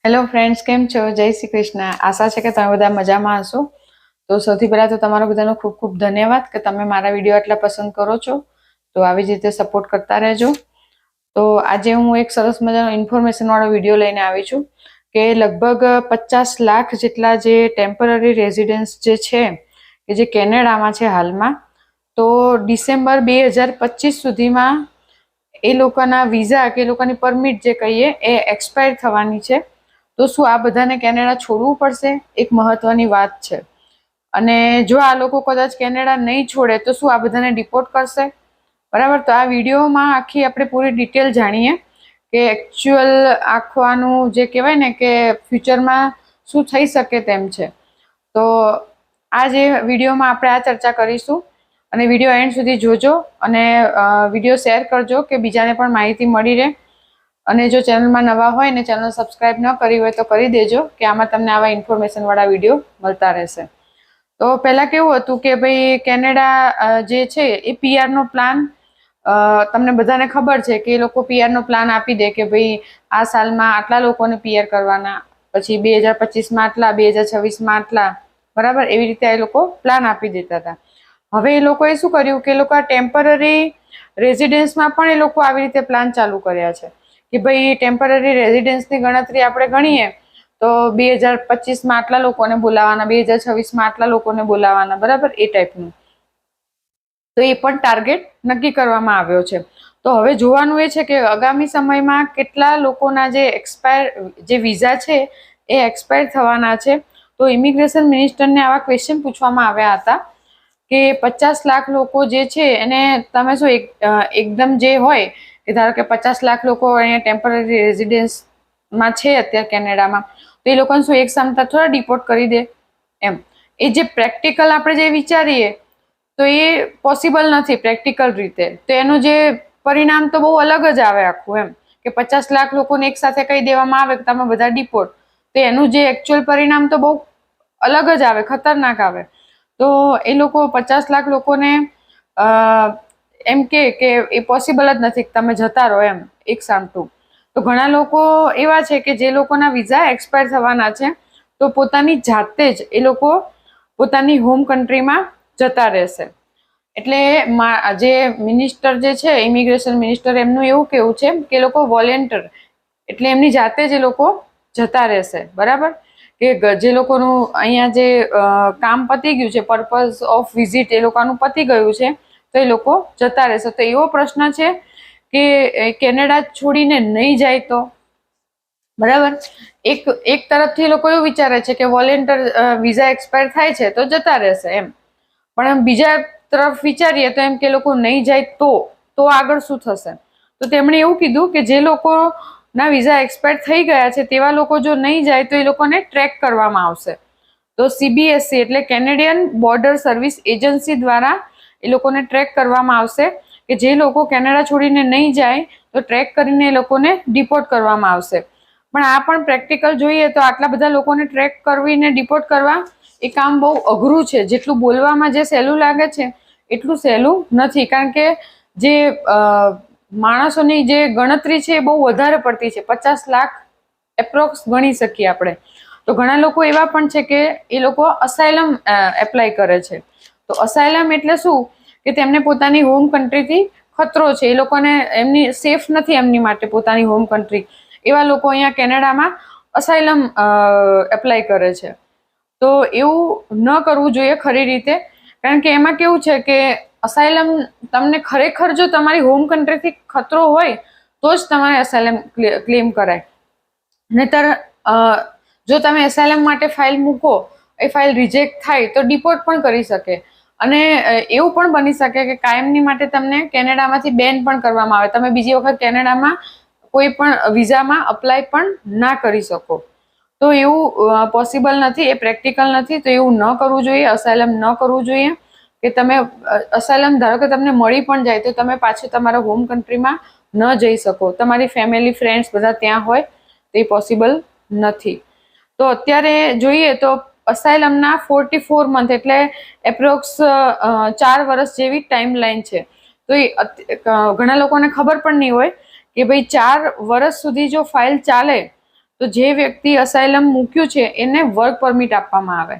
Hello friends, કેમ છો? જય શ્રી કૃષ્ણ. આશા છે કે તમે બધા મજામાં હશો. તો સૌથી પહેલાં તો તમારો બધાનો ખૂબ ખૂબ ધન્યવાદ કે તમે મારા વિડીયો આટલા પસંદ કરો છો. તો આવી જ રીતે સપોર્ટ કરતા રહેજો. તો આજે હું એક સરસ મજાનો ઇન્ફોર્મેશનવાળો વિડીયો લઈને આવી છું કે લગભગ 50 લાખ જેટલા જે ટેમ્પરરી રેઝિડન્સ જે છે કે જે કેનેડામાં છે હાલમાં, તો ડિસેમ્બર 2025 સુધીમાં એ લોકોના વિઝા કે એ લોકોની પરમિટ જે કહીએ એ એક્સપાયર થવાની છે. તો શું આ બધાને કેનેડા છોડવું પડશે? એક મહત્વની વાત છે. અને જો આ લોકો કદાચ કેનેડા નહીં છોડે તો શું આ બધાને ડિપોર્ટ કરશે? બરાબર. તો આ વિડીયોમાં આખી આપણે પૂરી ડિટેલ જાણીએ કે એકચ્યુઅલ આખવાનું જે કહેવાય ને કે ફ્યુચરમાં શું થઈ શકે તેમ છે. તો આ જે વિડીયોમાં આપણે આ ચર્ચા કરીશું અને વિડીયો એન્ડ સુધી જોજો અને વિડીયો શેર કરજો કે બીજાને પણ માહિતી મળી રહે. અને જો ચેનલમાં નવા હોય ને ચેનલ સબસ્ક્રાઇબ ન કરી હોય તો કરી દેજો કે આમાં તમને આવા ઇન્ફોર્મેશનવાળા વિડીયો મળતા રહેશે. તો પહેલાં કેવું હતું કે ભાઈ કેનેડા જે છે એ પીઆરનો પ્લાન, તમને બધાને ખબર છે કે એ લોકો પીઆરનો પ્લાન આપી દે કે ભાઈ આ સાલમાં આટલા લોકોને પીઆર કરવાના, પછી 2025માં આટલા, 2026માં આટલા, બરાબર. એવી રીતે એ લોકો પ્લાન આપી દેતા હતા. હવે એ લોકોએ શું કર્યું કે એ લોકો ટેમ્પરરી રેઝિડન્સમાં પણ એ લોકો આવી રીતે પ્લાન ચાલુ કર્યા છે કે ભાઈ ટેમ્પરરી રેઝિડન્સની ગણતરી આપણે ગણીએ તો 2025માં આટલા લોકોને બોલાવાના, 2026માં આટલા લોકોને બોલાવાના, બરાબર, એ ટાઈપનું. તો એ પણ ટાર્ગેટ નક્કી કરવામાં આવ્યો છે. તો હવે જોવાનું એ છે કે આગામી સમયમાં કેટલા લોકોના જે વિઝા છે એ એક્સપાયર થવાના છે. તો ઇમિગ્રેશન મિનિસ્ટરને આવા ક્વેશ્ચન પૂછવામાં આવ્યા હતા કે 50 લાખ લોકો જે છે એને તમે શું એકદમ જે હોય કે ધારો કે 50 લાખ લોકો અહીંયા ટેમ્પરરી રેઝિડન્સમાં છે અત્યારે કેનેડામાં, તો એ લોકોને શું એક સામતા થોડા ડિપોર્ટ કરી દે એમ. એ જે પ્રેક્ટિકલ આપણે જે વિચારીએ તો એ પોસિબલ નથી પ્રેક્ટિકલ રીતે. તો એનું જે પરિણામ તો બહુ અલગ જ આવે આખું એમ કે 50 લાખ લોકોને એક સાથે કહી દેવામાં આવે કે તમે બધા ડિપોર્ટ, તો એનું જે એકચ્યુઅલ પરિણામ તો બહુ અલગ જ આવે, ખતરનાક આવે. તો એ લોકો 50 લાખ લોકોને એમ કે એ પોસિબલ જ નથી કે તમે જતા રહો એમ એક સામટું. તો ઘણા લોકો એવા છે કે જે લોકોના વિઝા એક્સપાયર થવાના છે તો પોતાની જાતે જ એ લોકો પોતાની હોમ કન્ટ્રીમાં જતા રહેશે. એટલે જે મિનિસ્ટર જે છે, ઇમિગ્રેશન મિનિસ્ટર, એમનું એવું કહેવું છે કે એ લોકો વોલેન્ટર એટલે એમની જાતે જ એ લોકો જતા રહેશે, બરાબર. કે જે લોકોનું અહીંયા જે કામ પતી ગયું છે, પર્પઝ ઓફ વિઝિટ એ લોકોનું પતી ગયું છે, તો એ લોકો જતા રહેશે. તો એવો પ્રશ્ન છે કે કેનેડા છોડીને નહીં જાય તો, બરાબર. એક તરફથી લોકો એવું વિચારે છે કે વોલેન્ટર વિઝા એક્સપાયર થાય છે તો જતા રહેશે એમ, પણ બીજા તરફ વિચારીએ તો એમ કે લોકો નહીં જાય તો આગળ શું થશે? તો તેમણે એવું કીધું કે જે લોકોના વિઝા એક્સપાયર થઈ ગયા છે તેવા લોકો જો નહીં જાય તો એ લોકોને ટ્રેક કરવામાં આવશે. તો CBSE એટલે કેનેડિયન બોર્ડર સર્વિસ એજન્સી દ્વારા એ લોકોને ટ્રેક કરવામાં આવશે કે જે લોકો કેનેડા છોડીને નહીં જાય તો ટ્રેક કરીને એ લોકોને ડિપોર્ટ કરવામાં આવશે. પણ આ પણ પ્રેક્ટિકલ જોઈએ તો આટલા બધા લોકોને ટ્રેક કરીને ડિપોર્ટ કરવા એ કામ બહુ અઘરું છે. જેટલું બોલવામાં જે સહેલું લાગે છે એટલું સહેલું નથી, કારણ કે જે માણસોની જે ગણતરી છે એ બહુ વધારે પડતી છે. 50 લાખ એપ્રોક્સ ગણી શકીએ આપણે. તો ઘણા લોકો એવા પણ છે કે એ લોકો અસાયલમ એપ્લાય કરે છે. તો અસાયલમ એટલે શું કે તેમને પોતાની હોમ કન્ટ્રીથી ખતરો છે, એ લોકોને એમની સેફ નથી એમની માટે પોતાની હોમ કન્ટ્રી, એવા લોકો અહીંયા કેનેડામાં અસાયલમ એપ્લાય કરે છે. તો એવું ન કરવું જોઈએ ખરી રીતે, કારણ કે એમાં કેવું છે કે અસાયલમ તમને ખરેખર જો તમારી હોમ કન્ટ્રીથી ખતરો હોય તો જ તમારે અસાયલમ ક્લેમ કરાય. નહીતર જો તમે અસાયલમ માટે ફાઇલ મૂકો, એ ફાઇલ રિજેક્ટ થાય તો ડિપોર્ટ પણ કરી શકે. અને એવું પણ બની શકે કે કાયમની માટે તમને કેનેડામાંથી બેન પણ કરવામાં આવે, તમે બીજી વખત કેનેડામાં કોઈ પણ વિઝામાં અપ્લાય પણ ના કરી શકો. તો એવું પોસિબલ નથી, એ પ્રેક્ટિકલ નથી. તો એવું ન કરવું જોઈએ, અસાયલમ ન કરવું જોઈએ કે તમે અસાયલમ ધારો કે તમને મળી પણ જાય તો તમે પાછું તમારા હોમ કન્ટ્રીમાં ન જઈ શકો, તમારી ફેમિલી ફ્રેન્ડ્સ બધા ત્યાં હોય, તો એ પોસિબલ નથી. તો અત્યારે જોઈએ તો અસાયલમના 44 મંથ એટલે એપ્રોક્સ 4 વર્ષ જેવી ટાઈમ લાઈન છે. તો એ ઘણા લોકોને ખબર પણ નહીં હોય કે ભાઈ 4 વર્ષ સુધી જો ફાઇલ ચાલે તો જે વ્યક્તિ અસાયલમ મૂક્યું છે એને વર્ક પરમિટ આપવામાં આવે,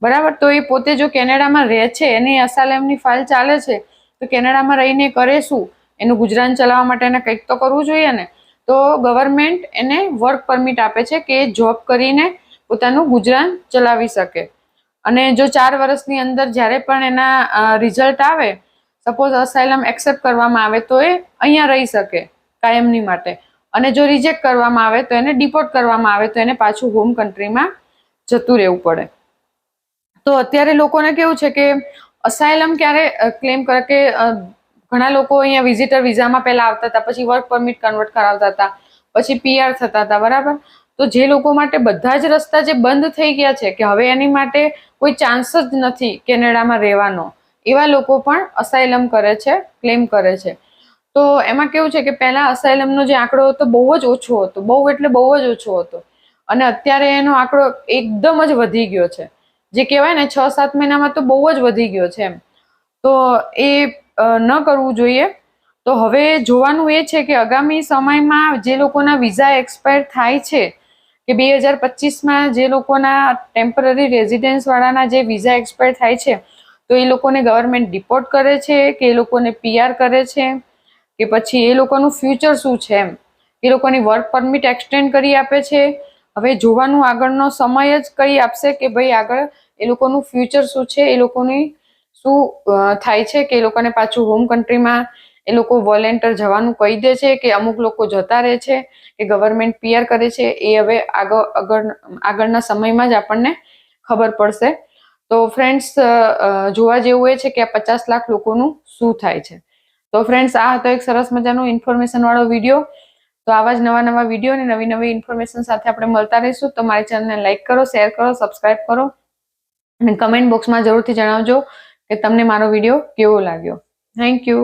બરાબર. તો એ પોતે જો કેનેડામાં રહે છે, એની અસાયલમની ફાઇલ ચાલે છે, તો કેનેડામાં રહીને કરે શું? એનું ગુજરાન ચલાવવા માટે એને કંઈક તો કરવું જોઈએ ને. તો ગવર્મેન્ટ એને વર્ક પરમિટ આપે છે કે જોબ કરીને પોતાનું ગુજરાન ચલાવી શકે. અને જો 4 વર્ષની અંદર જ્યારે પણ એના રિઝલ્ટ આવે, સપોઝ અસાયલમ એક્સેપ્ટ કરવામાં આવે, તો એ અહીંયા રહી શકે કાયમની માટે. અને જો રિજેક્ટ કરવામાં આવે તો એને ડિપોર્ટ કરવામાં આવે, તો એને પાછું હોમ કન્ટ્રીમાં જતું રહેવું પડે. તો અત્યારે લોકોને કેવું છે કે અસાયલમ ક્યારે ક્લેમ કરે કે ઘણા લોકો અહીંયા વિઝિટર વિઝામાં પહેલા આવતા હતા, પછી વર્ક પરમિટ કન્વર્ટ કરાવતા હતા, પછી PR થતા હતા, બરાબર. તો જે લોકો માટે બધા જ રસ્તા જે બંધ થઈ ગયા છે કે હવે એની માટે કોઈ ચાન્સ જ નથી કેનેડામાં રહેવાનો, એવા લોકો પણ અસાયલમ કરે છે, ક્લેમ કરે છે. તો એમાં કેવું છે કે પહેલા અસાયલમનો જે આંકડો હતો બહુ જ ઓછો હતો, બહુ એટલે બહુ જ ઓછો હતો, અને અત્યારે એનો આંકડો એકદમ જ વધી ગયો છે. જે કહેવાય ને 6-7 મહિનામાં તો બહુ જ વધી ગયો છે એમ. તો એ ન કરવું જોઈએ. તો હવે જોવાનું એ છે કે આગામી સમયમાં જે લોકોના વિઝા એક્સપાયર થાય છે, કે 2025માં જે લોકોના ટેમ્પરરી રેઝિડન્સ વાળાના જે વિઝા એક્સપાયર થાય છે, તો એ લોકોને ગવર્મેન્ટ ડિપોર્ટ કરે છે કે એ લોકોને PR કરે છે, કે પછી એ લોકોનું ફ્યુચર શું છે એમ, એ લોકોની વર્ક પરમિટ એક્સટેન્ડ કરી આપે છે. હવે જોવાનું આગળનો સમય જ કઈ આપશે કે ભાઈ આગળ એ લોકોનું ફ્યુચર શું છે, એ લોકોની શું થાય છે, કે એ લોકોને પાછું હોમ કન્ટ્રીમાં એ લોકો વોલેન્ટર જવાનું કહી દે છે, કે અમુક લોકો જતા રહે છે, કે ગવર્મેન્ટ PR કરે છે. એ હવે આગળના સમયમાં જ આપણને ખબર પડશે. તો ફ્રેન્ડ્સ, જોવા જેવું એ છે કે આ 50 લાખ લોકોનું શું થાય છે. તો ફ્રેન્ડ્સ, આ હતો એક સરસ મજાનો ઇન્ફોર્મેશન વાળો વિડીયો. તો આવા જ નવા વિડીયો અને નવી ઇન્ફોર્મેશન સાથે આપણે મળતા રહીશું. તો મારી ચેનલને લાઈક કરો, શેર કરો, સબસ્ક્રાઇબ કરો, અને કમેન્ટ બોક્સમાં જરૂરથી જણાવજો કે તમને મારો વિડીયો કેવો લાગ્યો. Thank you.